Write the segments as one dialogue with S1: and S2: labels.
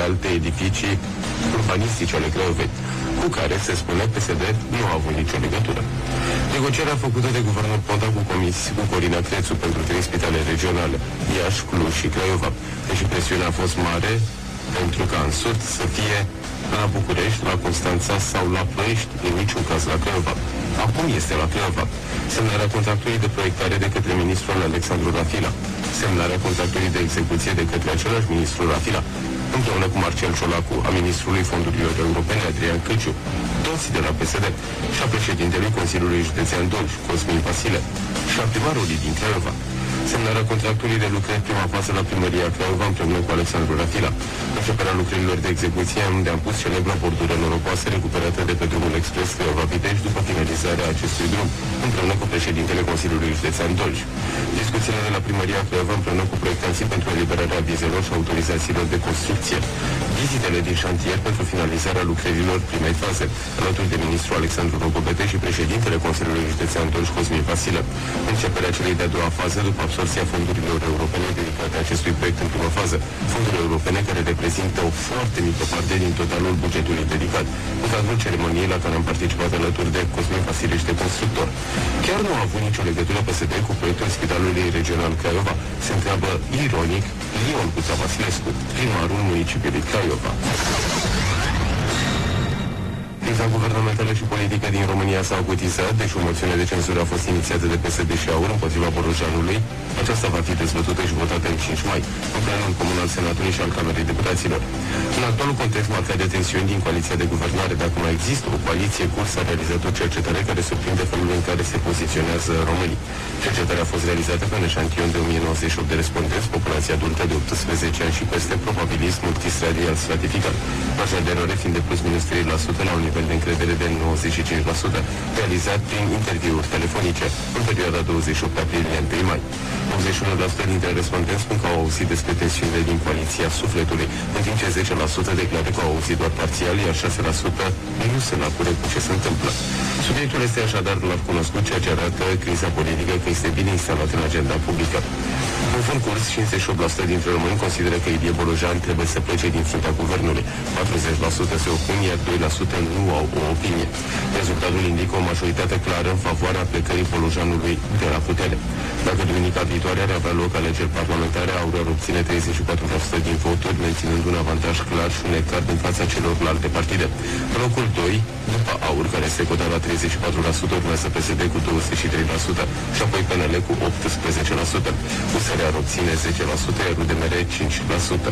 S1: alte edificii urbanistice ale Craiovei, cu care, se spune, PSD nu a avut nicio legătură. Negocierea făcută de guvernul Ponta cu Corina Crețu pentru 3 spitale regionale, Iași, Cluj și Craiova, deși presiunea a fost mare pentru ca în sud să fie la București, la Constanța sau la Ploiești, în niciun caz la Craiova. Acum este la Craiova. Semnarea contractului de proiectare de către ministrul Alexandru Rafila. Semnarea contractului de execuție de către același ministru Rafila, împreună cu Marcel Ciolacu, a ministrului fondurilor europene Adrian Căciu, toți de la PSD, și a președintelui Consiliului Județean Dolj, Cosmin Vasile, și a primarului din Craiova. Semnarea contractului de lucrări prima fază la primăria Craiova împreună cu Alexandru Rafila. Începerea lucrărilor de execuție unde am pus celebra bordură norocoasă recuperată de pe drumul expres Craiova-Pitești după finalizarea acestui drum, împreună cu președintele Consiliului Județean Dolj. Discuțiile de la primăria Craiova împreună cu proiectanții pentru eliberarea vizelor și autorizațiilor de construcție. Vizitele din șantier pentru finalizarea lucrărilor primei faze, alături de ministrul Alexandru Rogobete și președintele Consiliului Județean Dolj, Cosmin Vasile. Începerea celei de-a doua fază după absorbția fondurilor europene dedicate acestui proiect în prima fază, fonduri europene care reprezintă o foarte mică parte din totalul bugetului dedicat. În cadrul ceremoniei la care am participat alături de Cosmin Vasile și de constructor. Chiar nu a avut nicio legătură PSD cu proiectul Spitalului Regional Craiova, se întreabă ironic Ion Cuța Vasilescu, primarul municipiului Craiova. Criza guvernamentală și politică din România s-a acutizat, deci o moțiune de cenzură a fost inițiată de PSD și AUR împotriva Borojanului. Aceasta va fi dezbătută și votată în 5 mai, în plenul comun al Senatului și al Camerei Deputaților. În actualul context marcat de tensiuni din coaliția de guvernare, dacă mai există o coaliție, Cursa a realizat o cercetare care surprinde felul în care se poziționează românii. Cercetarea a fost realizată pe un eșantion de 1098 de respondenți, populația adultă de 18 ani și peste, probabilism multistradial stratificat. Marja de eroare fiind de plus minus 3% la un nivel de încredere de 95%, realizat prin interviuri telefonice în perioada 28 aprilie 1 mai. 81% dintre respondenți spun că au auzit despre tensiunile din coaliția sufletului, în timp ce 10% declară că au auzit doar parțial, iar 6% nu se lacură cu ce se întâmplă. Subiectul este așadar larg cunoscut, ceea ce arată criza politică că este bine instalat în agenda publică. În curs, 58% dintre români consideră că Ilie Bolojan trebuie să plece din fruntea guvernului. 40% se opun, iar 2% nu au o opinie. Rezultatul indică o majoritate clară în favoarea plecării Bolojanului de la putere. Dacă duminica viitoare ar avea loc alegeri parlamentare, AUR ar obține 34% din voturi, menținând un avantaj clar și unecard în fața celorlalte partide. Locul 2, după AUR, care este cotat la 34%, urmează PSD cu 23% și apoi PNL cu 18%. USR ar obține 10%, iar UDMR 5%.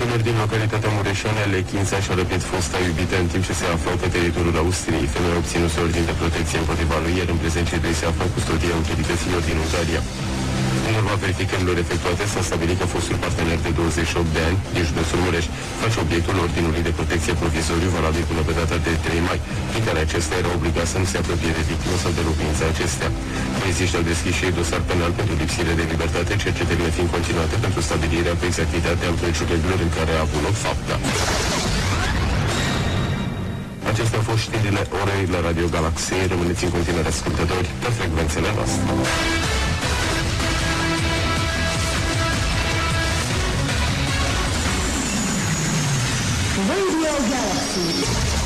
S1: Tânăr din localitatea Mureșane, Lechința, și-a răpit fosta iubită în timp ce se aflau pe teritoriul Austriei. Femeia obținuse ordin de protecție împotriva lui, iar în prezent cei doi se află în custodia autorităților din Ungaria. În urma verificărilor efectuate s-a stabilit că fostul partener de 28 de ani din județul Mureș face obiectul ordinului de protecție provizoriu valabil până pe data de 3 mai, prin care acesta era obligat să nu se apropie de victimă sau de locuința acestea. Polițiștii au deschis și ei dosar penal pentru lipsire de libertate, cercetările fiind continuate pentru stabilirea cu exactitate a împrejurărilor în care a avut loc fapta. Acestea au fost știrile orei la Radio Galaxie. Rămâneți în continuare ascultători pe frecvențele noastre.
S2: Radio Galaxy.